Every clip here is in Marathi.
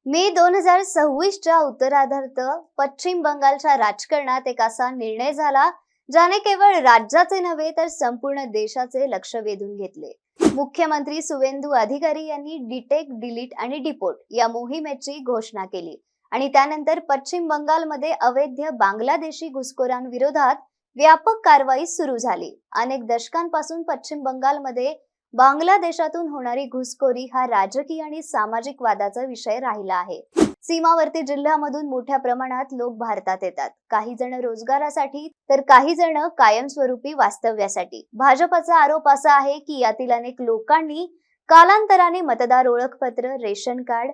मे 2026च्या उत्तरार्धात पश्चिम बंगालच्या राजकारणात एक असा निर्णय झाला ज्याने केवळ राज्याचे नव्हे तर संपूर्ण देशाचे लक्ष वेधून घेतले। मुख्यमंत्री सुवेंदू अधिकारी यांनी डिटेक्ट, डिलीट आणि डिपोर्ट या मोहिमेची घोषणा केली आणि त्यानंतर पश्चिम बंगालमध्ये अवैध बांगलादेशी घुसखोरांविरोधात व्यापक कारवाई सुरू झाली। अनेक दशकांपासून पश्चिम बंगालमध्ये बांगलादेशातून होणारी घुसखोरी हा राजकीय आणि सामाजिक वादाचा विषय राहिला आहे। सीमावर्ती जिल्ह्यामधून मोठ्या प्रमाणात लोक भारतात येतात, काही जण रोजगारासाठी तर काही जण कायमस्वरूपी वास्तव्यासाठी। भाजपचा आरोप असा आहे की यातील अनेक लोकांनी कालांतराने मतदार ओळखपत्र, रेशन कार्ड,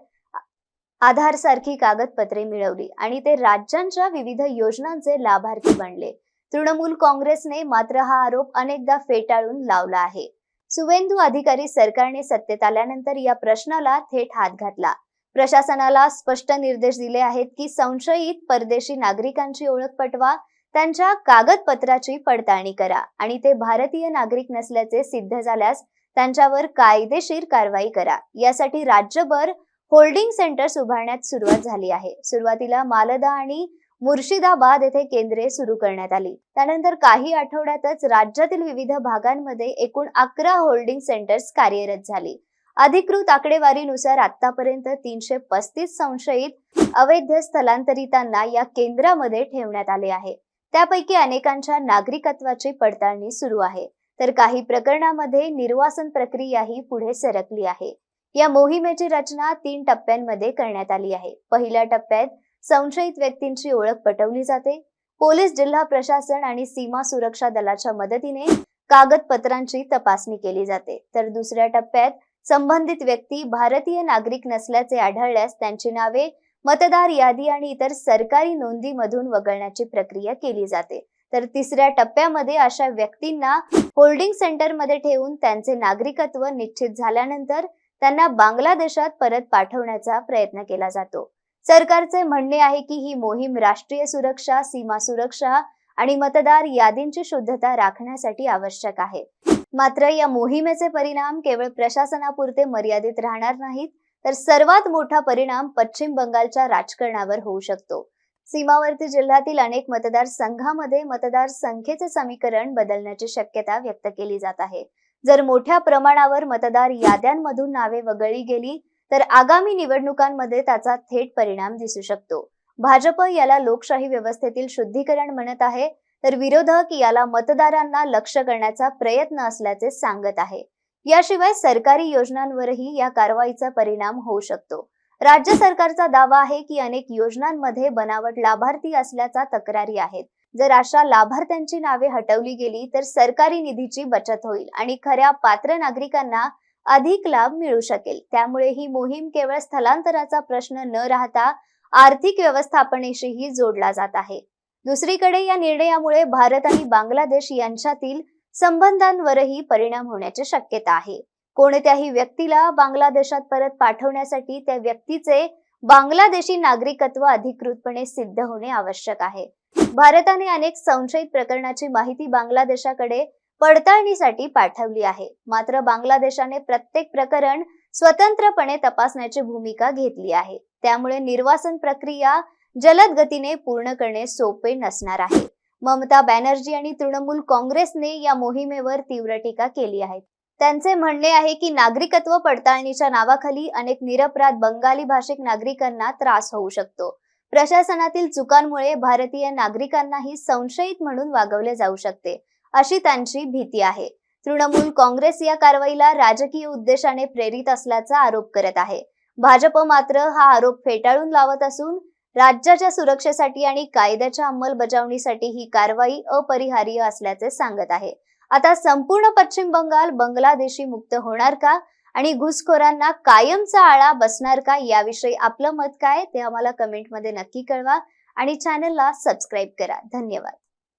आधार सारखी कागदपत्रे मिळवली आणि ते राज्यांच्या विविध योजनांचे लाभार्थी बनले। तृणमूल काँग्रेसने मात्र हा आरोप अनेकदा फेटाळून लावला आहे। सुवेंदू अधिकारी सरकारने सत्तेत आल्यानंतर या प्रश्नाला थेट हात घातला। प्रशासनाला स्पष्ट निर्देश दिले आहेत की संशयित परदेशी नागरिकांची ओळख पटवा, त्यांच्या कागदपत्राची पडताळणी करा आणि ते भारतीय नागरिक नसल्याचे सिद्ध झाल्यास त्यांच्यावर कायदेशीर कारवाई करा। यासाठी राज्यभर होल्डिंग सेंटर्स उभारण्यात सुरुवात झाली आहे। सुरुवातीला मालदा आणि मुर्शिदाबाद येथे केंद्रे सुरू करण्यात आली। त्यानंतर काही आठवड्यातच राज्यातील विविध भागांमध्ये एकूण 11 होल्डिंग सेंटर्स कार्यरत झाली। अधिकृत आकडेवारीनुसार आतापर्यंत 335 संशयित अवैध स्थलांतरितांना या केंद्रामध्ये ठेवण्यात आले आहे। त्यापैकी अनेकांच्या नागरिकत्वाची पडताळणी सुरू आहे, तर काही प्रकरणांमध्ये निर्वासन प्रक्रियाही पुढे सरकली आहे। या मोहिमेची रचना 3 टप्प्यांमध्ये करण्यात आली आहे। पहिल्या टप्प्यात संशयित व्यक्तींची ओळख पटवली जाते। पोलीस, जिल्हा प्रशासन आणि सीमा सुरक्षा दलाच्या मदतीने कागदपत्रांची तपासणी केली जाते। तर दुसऱ्या टप्प्यात संबंधित व्यक्ती भारतीय नागरिक नसल्याचे आढळल्यास त्यांची नावे मतदार यादी आणि इतर सरकारी नोंदीमधून वगळण्याची प्रक्रिया केली जाते। तर तिसऱ्या टप्प्यामध्ये अशा व्यक्तींना होल्डिंग सेंटरमध्ये ठेवून त्यांचे नागरिकत्व निश्चित झाल्यानंतर त्यांना बांगलादेशात परत पाठवण्याचा प्रयत्न केला जातो। सरकारचे म्हणणे आहे की ही मोहीम राष्ट्रीय सुरक्षा, सीमा सुरक्षा आणि मतदार यादींची शुद्धता राखण्यासाठी आवश्यक आहे। मात्र या मोहिमेचे परिणाम केवळ प्रशासनापुरते मर्यादित राहणार नाहीत, तर सर्वात मोठा परिणाम पश्चिम बंगालच्या राजकारणावर होऊ शकतो। सीमावर्ती जिल्ह्यातील अनेक मतदारसंघांमध्ये मतदार संख्येचे समीकरण बदलण्याची शक्यता व्यक्त केली जात आहे। जर मोठ्या प्रमाणावर मतदार याद्यांमधून नावे वगळली गेली तर आगामी निवडणुकांमध्ये त्याचा थेट परिणाम दिसू शकतो। भाजप याला लोकशाही व्यवस्थेतील शुद्धीकरण म्हणत आहे, तर विरोधक याला मतदारांना लक्ष्य करण्याचा प्रयत्न असल्याचे सांगत आहे। याशिवाय सरकारी योजनांवरही या कारवाईचा परिणाम होऊ शकतो। राज्य सरकारचा दावा आहे की अनेक योजनांमध्ये बनावट लाभार्थी असल्याच्या तक्रारी आहेत। जर अशा लाभार्थ्यांची नावे हटवली गेली तर सरकारी निधीची बचत होईल आणि खऱ्या पात्र नागरिकांना अधिक लाभ मिळू शकेल। त्यामुळे ही मोहीम केवळ स्थलांतराचा प्रश्न न राहता आर्थिक व्यवस्थापनेशीही जोडला जात आहे। दुसरीकडे या निर्णयामुळे भारत आणि बांगलादेश यांच्यातील संबंधांवरही परिणाम होण्याची शक्यता आहे। कोणत्याही व्यक्तीला बांगलादेशात परत पाठवण्यासाठी त्या व्यक्तीचे बांगलादेशी नागरिकत्व अधिकृतपणे सिद्ध होणे आवश्यक आहे। भारताने अनेक संशयित प्रकरणाची माहिती बांगलादेशाकडे पडताळणीसाठी पाठवली आहे। मात्र बांगलादेशाने प्रत्येक प्रकरण स्वतंत्रपणे तपासण्याची भूमिका घेतली आहे। त्यामुळे निर्वासन प्रक्रिया जलद गतीने पूर्ण करणे सोपे नसणार आहे। ममता बॅनर्जी आणि तृणमूल काँग्रेसने या मोहिमेवर तीव्र टीका केली आहे। त्यांचे म्हणणे आहे की नागरिकत्व पडताळणीच्या नावाखाली अनेक निरपराध बंगाली भाषिक नागरिकांना त्रास होऊ शकतो। प्रशासनातील चुकांमुळे भारतीय नागरिकांनाही संशयित म्हणून वागवले जाऊ शकते, अशी त्यांची भीती आहे। तृणमूल काँग्रेस या कारवाईला राजकीय उद्देशाने प्रेरित असल्याचा आरोप करत आहे। भाजप मात्र हा आरोप फेटाळून लावत असून राज्याच्या सुरक्षेसाठी आणि कायद्याच्या अंमलबजावणीसाठी ही कारवाई अपरिहार्य असल्याचे सांगत आहे। आता संपूर्ण पश्चिम बंगाल बांगलादेशी मुक्त होणार का आणि घुसखोरांना कायमचा आळा बसणार का, याविषयी आपलं मत काय ते आम्हाला कमेंटमध्ये नक्की कळवा आणि चॅनलला सबस्क्राईब करा। धन्यवाद।